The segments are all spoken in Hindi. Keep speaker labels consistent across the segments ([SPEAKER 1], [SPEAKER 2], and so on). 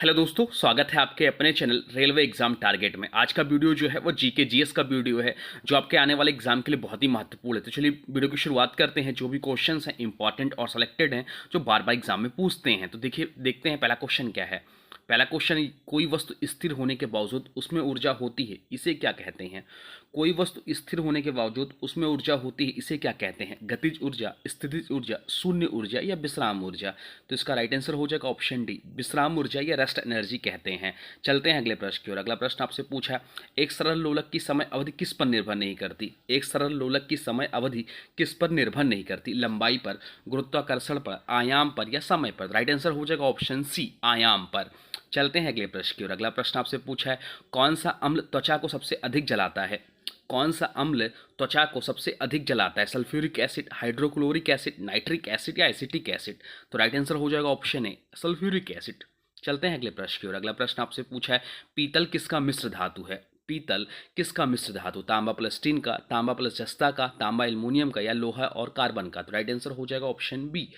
[SPEAKER 1] हेलो दोस्तों, स्वागत है आपके अपने चैनल रेलवे एग्जाम टारगेट में। आज का वीडियो जो है वो जीके जीएस का वीडियो है जो आपके आने वाले एग्जाम के लिए बहुत ही महत्वपूर्ण है। तो चलिए वीडियो की शुरुआत करते हैं। जो भी क्वेश्चंस हैं इंपॉर्टेंट और सेलेक्टेड हैं जो बार बार एग्जाम में पूछते हैं। तो देखिए देखते हैं पहला क्वेश्चन क्या है। पहला क्वेश्चन, कोई वस्तु स्थिर होने के बावजूद उसमें ऊर्जा होती है, इसे क्या कहते हैं। कोई वस्तु स्थिर होने के बावजूद उसमें ऊर्जा होती है, इसे क्या कहते हैं। गतिज ऊर्जा, स्थितिज ऊर्जा, शून्य ऊर्जा या विश्राम ऊर्जा। तो इसका राइट आंसर हो जाएगा ऑप्शन डी, विश्राम ऊर्जा या रेस्ट एनर्जी कहते हैं। चलते हैं अगले प्रश्न की ओर। अगला प्रश्न आपसे पूछा है, एक सरल लोलक की समय अवधि किस पर निर्भर नहीं करती। एक सरल लोलक की समय अवधि किस पर निर्भर नहीं करती। लंबाई पर, गुरुत्वाकर्षण पर, आयाम पर या समय पर। राइट आंसर हो जाएगा ऑप्शन सी, आयाम पर। चलते हैं अगले प्रश्न की ओर। अगला प्रश्न आपसे पूछा है, कौन सा अम्ल त्वचा को सबसे अधिक जलाता है। कौन सा अम्ल त्वचा को सबसे अधिक जलाता है। Sulphuric acid, hydrochloric acid, nitric acid या एसिटिक एसिड। तो राइट आंसर हो जाएगा ऑप्शन ए, सल्फ्यूरिक एसिड। चलते हैं अगले प्रश्न की ओर। अगला प्रश्न आपसे पूछा है, पीतल किसका मिश्र धातु है। पीतल किसका मिश्र धातु। तांबा प्लस टीन का, तांबा प्लस जस्ता का, तांबा एल्युमिनियम का या लोहा और कार्बन का। तो राइट आंसर हो जाएगा ऑप्शन बी,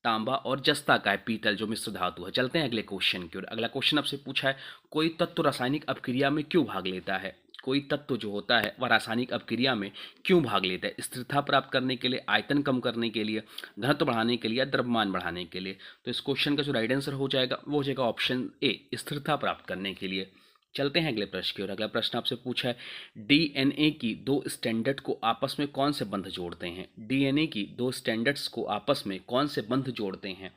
[SPEAKER 1] तांबा और जस्ता का है पीतल जो मिश्र धातु है। चलते हैं अगले क्वेश्चन की ओर। अगला क्वेश्चन आपसे पूछा है, कोई तत्व रासायनिक अपक्रिया में क्यों भाग लेता है। कोई तत्व जो होता है वह रासायनिक अपक्रिया में क्यों भाग लेता है। स्थिरता प्राप्त करने के लिए, आयतन कम करने के लिए, घनत्व बढ़ाने के लिए या द्रव्यमान बढ़ाने के लिए। तो इस क्वेश्चन का जो राइट आंसर हो जाएगा वो हो जाएगा ऑप्शन ए, स्थिरता प्राप्त करने के लिए। चलते हैं अगले प्रश्न की ओर। अगला प्रश्न आपसे पूछा है, डीएनए की दो स्टैंडर्ड को आपस में कौन से बंध जोड़ते हैं। डीएनए की दो स्टैंडर्ड्स को आपस में कौन से बंध जोड़ते हैं।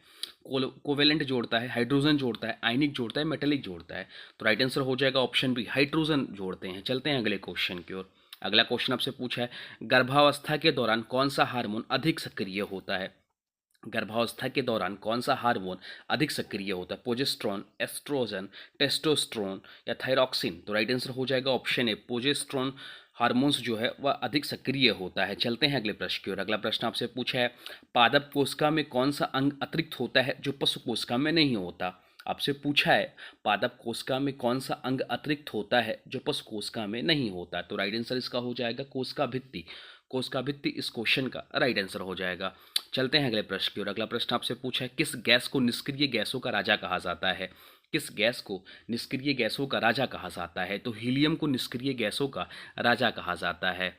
[SPEAKER 1] कोवेलेंट जोड़ता है, हाइड्रोजन जोड़ता है, आयनिक जोड़ता है, मेटेलिक जोड़ता है। तो राइट आंसर हो जाएगा ऑप्शन बी, हाइड्रोजन जोड़ते हैं। चलते हैं अगले क्वेश्चन की ओर। अगला क्वेश्चन आपसे पूछा है, गर्भावस्था के दौरान कौन सा हार्मोन अधिक सक्रिय होता है। गर्भावस्था के दौरान कौन सा हार्मोन अधिक सक्रिय होता है। प्रोजेस्टेरोन, एस्ट्रोजन, टेस्टोस्टेरोन या थायरॉक्सिन। तो राइट आंसर हो जाएगा ऑप्शन ए, प्रोजेस्टेरोन हार्मोन्स जो है वह अधिक सक्रिय होता है। चलते हैं अगले प्रश्न की ओर। अगला प्रश्न आपसे पूछा है, पादप कोशिका में कौन सा अंग अतिरिक्त होता है जो पशु कोशिका में नहीं होता। आपसे पूछा है, पादप कोशिका में कौन सा अंग अतिरिक्त होता है जो पशु कोशिका में नहीं होता। तो राइट आंसर इसका हो जाएगा कोशिका भित्ति। कोशिका भित्ति इस क्वेश्चन का राइट आंसर हो जाएगा। चलते हैं अगले प्रश्न की ओर। अगला प्रश्न आपसे पूछा है, किस गैस को निष्क्रिय गैसों का राजा कहा जाता है। किस गैस को निष्क्रिय गैसों का राजा कहा जाता है। तो हीलियम को निष्क्रिय गैसों का राजा कहा जाता है।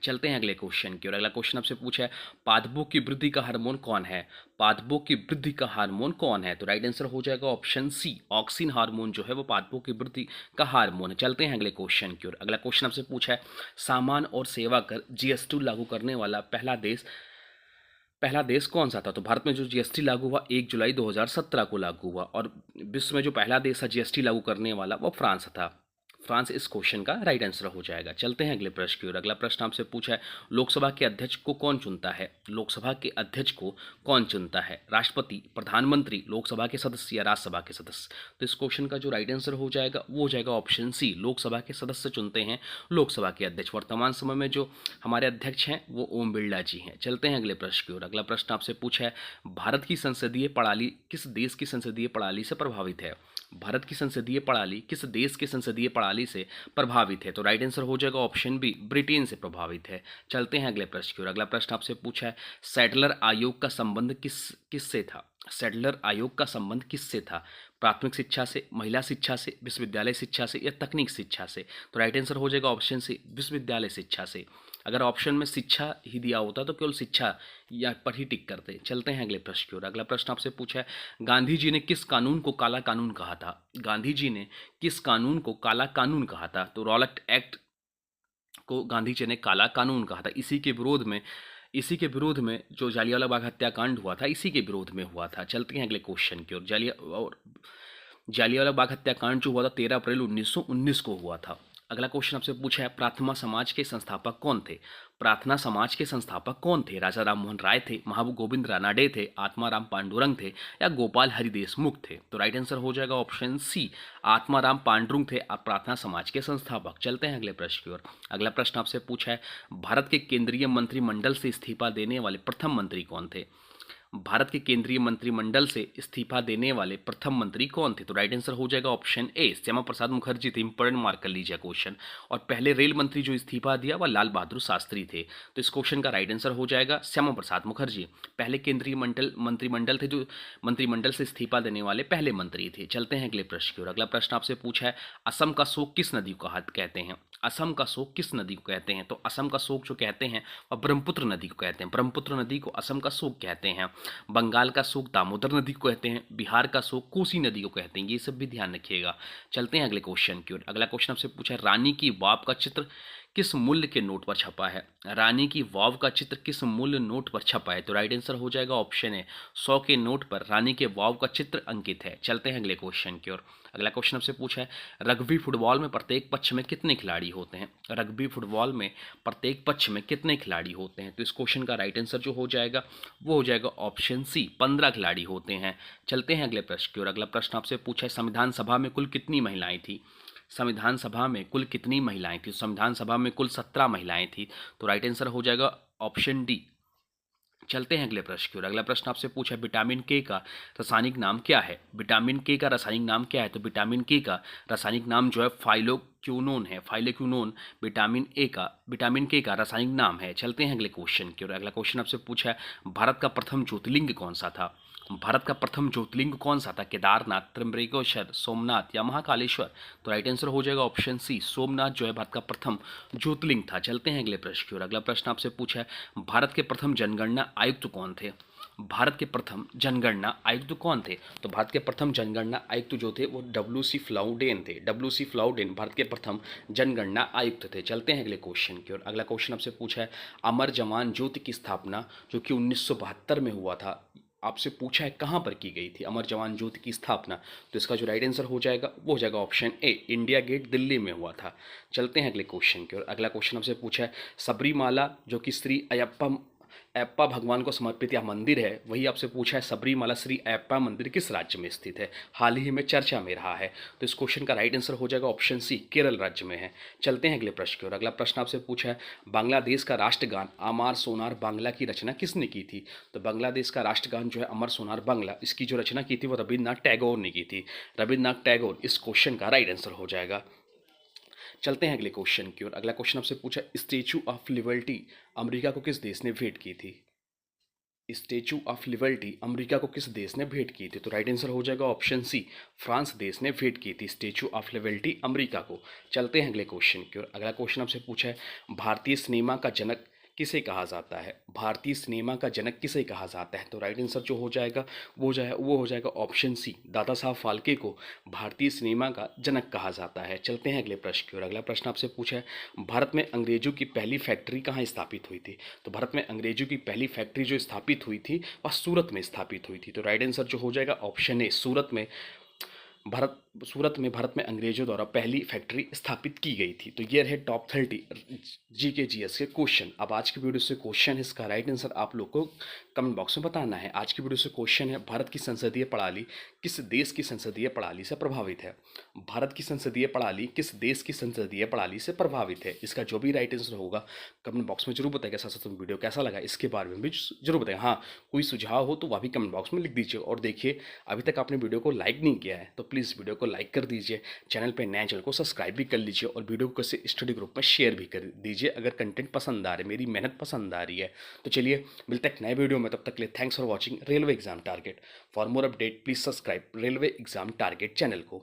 [SPEAKER 1] चलते हैं अगले क्वेश्चन की ओर। अगला क्वेश्चन आपसे पूछा है, पादपों की वृद्धि का हार्मोन कौन है। पादपों की वृद्धि का हार्मोन कौन है। तो राइट आंसर हो जाएगा ऑप्शन सी, ऑक्सिन हार्मोन जो है वो पादपों की वृद्धि का हार्मोन है। चलते हैं अगले क्वेश्चन की ओर। अगला क्वेश्चन आपसे पूछा है, सामान और सेवा कर जीएसटी लागू करने वाला पहला देश कौन सा था। तो भारत में जो जीएसटी लागू हुआ 1 जुलाई 2017 को लागू हुआ, और विश्व में जो पहला देश था जीएसटी लागू करने वाला वो फ्रांस था। फ्रांस इस क्वेश्चन का राइट आंसर हो जाएगा। चलते हैं अगले प्रश्न की ओर। अगला प्रश्न आपसे पूछा है, लोकसभा के अध्यक्ष को कौन चुनता है। लोकसभा के अध्यक्ष को कौन चुनता है। राष्ट्रपति, प्रधानमंत्री, लोकसभा के सदस्य या राज्यसभा के सदस्य। तो इस क्वेश्चन का जो राइट आंसर हो जाएगा वो हो जाएगा ऑप्शन सी, लोकसभा के सदस्य चुनते हैं लोकसभा के अध्यक्ष। वर्तमान समय में जो हमारे अध्यक्ष हैं वो ओम बिरला जी हैं। चलते हैं अगले प्रश्न की ओर। अगला प्रश्न आपसे पूछा है, भारत की संसदीय प्रणाली किस देश की संसदीय प्रणाली से प्रभावित है। भारत की संसदीय प्रणाली किस देश के संसदीय प्रणाली से प्रभावित है। तो राइट आंसर हो जाएगा ऑप्शन बी, ब्रिटेन से प्रभावित है। चलते हैं अगले प्रश्न की ओर। अगला प्रश्न आपसे पूछा है, सैडलर आयोग का संबंध किससे था। सैडलर आयोग का संबंध किससे था। प्राथमिक शिक्षा से, महिला शिक्षा से, विश्वविद्यालय शिक्षा से या तकनीक शिक्षा से। तो राइट आंसर हो जाएगा ऑप्शन सी, विश्वविद्यालय शिक्षा से। अगर ऑप्शन में शिक्षा ही दिया होता तो केवल शिक्षा या पर ही टिक करते। चलते हैं अगले प्रश्न की ओर। अगला प्रश्न आपसे पूछा है, गांधी जी ने किस कानून को काला कानून कहा था। गांधी जी ने किस कानून को काला कानून कहा था। तो रॉलेट एक्ट को गांधी जी ने काला कानून कहा था। इसी के विरोध में जो जालियांवाला बाग हत्याकांड हुआ था इसी के विरोध में हुआ था। चलते हैं अगले क्वेश्चन की ओर। जालियांवाला बाग हत्याकांड जो हुआ था 13 अप्रैल 1919 को हुआ था। अगला क्वेश्चन आपसे पूछा है, प्रार्थना समाज के संस्थापक कौन थे। प्रार्थना समाज के संस्थापक कौन थे। राजा राम मोहन राय थे, महाबू गोविंद रानाडे थे, आत्माराम पांडुरंग थे या गोपाल हरि देशमुख थे। तो राइट आंसर हो जाएगा ऑप्शन सी, आत्माराम पांडुरंग थे प्रार्थना समाज के संस्थापक। चलते हैं अगले प्रश्न की ओर। अगला प्रश्न आपसे पूछा है, भारत के केंद्रीय मंत्रिमंडल से इस्तीफा देने वाले प्रथम मंत्री कौन थे। भारत के केंद्रीय मंत्रिमंडल से इस्तीफा देने वाले प्रथम मंत्री कौन थे? तो राइट आंसर हो जाएगा ऑप्शन ए, श्यामा प्रसाद मुखर्जी थे। इंपॉर्टेंट मार्क कर लीजिए क्वेश्चन। और पहले रेल मंत्री जो इस्तीफा दिया वह लाल बहादुर शास्त्री थे। तो इस क्वेश्चन का राइट आंसर हो जाएगा श्यामा प्रसाद मुखर्जी। पहले केंद्रीय मंत्रिमंडल थे जो मंत्रिमंडल से इस्तीफा देने वाले पहले मंत्री थे। चलते हैं अगले प्रश्न की ओर। अगला प्रश्न आपसे पूछा है, असम का शोक किस नदी को कहते हैं? असम का शोक किस नदी को कहते हैं? तो असम का शोक जो कहते हैं वह ब्रह्मपुत्र नदी को कहते हैं। ब्रह्मपुत्र नदी को असम का शोक कहते हैं। बंगाल का शोक दामोदर नदी को कहते हैं। बिहार का शोक कोसी नदी को कहते हैं। ये सब भी ध्यान रखिएगा। चलते हैं अगले क्वेश्चन की ओर। अगला क्वेश्चन आपसे पूछा है, रानी की वाव का चित्र किस मूल्य के नोट पर छपा है? रानी की वाव का चित्र किस मूल्य नोट पर छपा है? तो राइट आंसर हो जाएगा ऑप्शन है, 100 के नोट पर रानी के वाव का चित्र अंकित है। चलते हैं अगले क्वेश्चन की ओर। अगला क्वेश्चन आपसे पूछा है, रग्बी फुटबॉल में प्रत्येक पक्ष में कितने खिलाड़ी होते हैं? रग्बी फुटबॉल में प्रत्येक पक्ष में कितने खिलाड़ी होते हैं? तो इस क्वेश्चन का राइट आंसर जो हो जाएगा वो हो जाएगा ऑप्शन सी, 15 खिलाड़ी होते हैं। चलते हैं अगले प्रश्न की ओर। अगला प्रश्न आपसे पूछा है, संविधान सभा में कुल कितनी महिलाएं थी? संविधान सभा में कुल कितनी महिलाएं थी? संविधान सभा में कुल 17 महिलाएं थी। तो राइट आंसर हो जाएगा ऑप्शन डी। चलते हैं अगले प्रश्न की ओर। अगला प्रश्न आपसे पूछा है, विटामिन के का रासायनिक नाम क्या है? विटामिन के का रासायनिक नाम क्या है? तो विटामिन के का रासायनिक नाम जो है फाइलोक्विनोन है। फाइलोक्विनोन विटामिन के का रासायनिक नाम है। चलते हैं अगले क्वेश्चन की ओर। अगला क्वेश्चन आपसे पूछा है, भारत का प्रथम ज्योतिर्लिंग कौन सा था? भारत का प्रथम ज्योतिर्लिंग कौन सा था? केदारनाथ, त्र्यंबकेश्वर, सोमनाथ या महाकालेश्वर? तो राइट आंसर हो जाएगा ऑप्शन सी, सोमनाथ जो है भारत का प्रथम ज्योतिर्लिंग था। चलते हैं अगले प्रश्न की ओर। अगला प्रश्न आपसे पूछा है, भारत के प्रथम जनगणना आयुक्त कौन थे? भारत के प्रथम जनगणना आयुक्त कौन थे? तो भारत के प्रथम जनगणना आयुक्त जो थे वो W.C. फ्लाउडेन थे। W.C. फ्लाउडेन भारत के प्रथम जनगणना आयुक्त थे। चलते हैं अगले क्वेश्चन की ओर। अगला क्वेश्चन आपसे पूछा है, अमर जवान ज्योति की स्थापना जो कि 1972 में हुआ था, आपसे पूछा है कहाँ पर की गई थी अमर जवान ज्योति की स्थापना? तो इसका जो राइट आंसर हो जाएगा वो हो जाएगा option A, India Gate Delhi में हुआ था। चलते हैं अगले क्वेश्चन की ओर। अगला क्वेश्चन आपसे पूछा है, सबरीमाला जो कि श्री अयप्पा भगवान को समर्पित यह मंदिर है, वही आपसे पूछा है सबरीमाला श्री अयप्पा मंदिर किस राज्य में स्थित है? हाल ही में चर्चा में रहा है। तो इस क्वेश्चन का राइट आंसर हो जाएगा ऑप्शन सी, केरल राज्य में है। चलते हैं अगले प्रश्न की ओर। अगला प्रश्न आपसे पूछा है, बांग्लादेश का राष्ट्रगान अमर सोनार बांग्ला की रचना किसने की थी? तो बांग्लादेश का राष्ट्रगान जो है अमर सोनार बांग्ला, इसकी जो रचना की थी वो रविन्द्रनाथ टैगोर ने की थी। रविन्द्रनाथ टैगोर इस क्वेश्चन का राइट आंसर हो जाएगा। चलते हैं अगले क्वेश्चन की ओर। अगला क्वेश्चन आपसे पूछा, स्टैचू ऑफ लिबर्टी अमेरिका को किस देश ने भेंट की थी? स्टैचू ऑफ लिबर्टी अमेरिका को किस देश ने भेंट की थी? तो राइट आंसर हो जाएगा ऑप्शन सी, फ्रांस देश ने भेंट की थी स्टैचू ऑफ लिबर्टी अमेरिका को। चलते हैं अगले क्वेश्चन की ओर। अगला क्वेश्चन आपसे पूछा है, भारतीय सिनेमा का जनक किसे कहा जाता है? भारतीय सिनेमा का जनक किसे कहा जाता है? तो राइट आंसर जो हो जाएगा वो हो जाएगा ऑप्शन सी, दादा साहब फाल्के को भारतीय सिनेमा का जनक कहा जाता है। चलते हैं अगले प्रश्न की ओर। अगला प्रश्न आपसे पूछा है, भारत में अंग्रेजों की पहली फैक्ट्री कहाँ स्थापित हुई थी? तो भारत में अंग्रेजों की पहली फैक्ट्री जो स्थापित हुई थी वह सूरत में स्थापित हुई थी। तो राइट आंसर जो हो जाएगा ऑप्शन ए, सूरत में अंग्रेजों द्वारा पहली फैक्ट्री स्थापित की गई थी। तो ये रहे टॉप 30 जीके जीएस के क्वेश्चन। अब आज की वीडियो से क्वेश्चन है, इसका राइट आंसर आप लोग को कमेंट बॉक्स में बताना है। आज की वीडियो से क्वेश्चन है, भारत की संसदीय प्रणाली किस देश की संसदीय प्रणाली से प्रभावित है? भारत की संसदीय प्रणाली किस देश की संसदीय प्रणाली से प्रभावित है? इसका जो भी राइट आंसर होगा कमेंट बॉक्स में जरूर बताएगा। साथ साथ वीडियो कैसा लगा इसके बारे में भी जरूर बताएगा। हाँ, कोई सुझाव हो तो वह भी कमेंट बॉक्स में लिख दीजिए। और देखिए, अभी तक आपने वीडियो को लाइक नहीं किया है तो प्लीज़ वीडियो को लाइक कर दीजिए, चैनल पे नए चैनल को सब्सक्राइब भी कर लीजिए और वीडियो को किसी स्टडी ग्रुप में शेयर भी कर दीजिए अगर कंटेंट पसंद आ रहा है, मेरी मेहनत पसंद आ रही है। तो चलिए मिलते हैं नए वीडियो में, तब तक के लिए thanks for watching railway exam target. For more update please subscribe railway exam target channel को।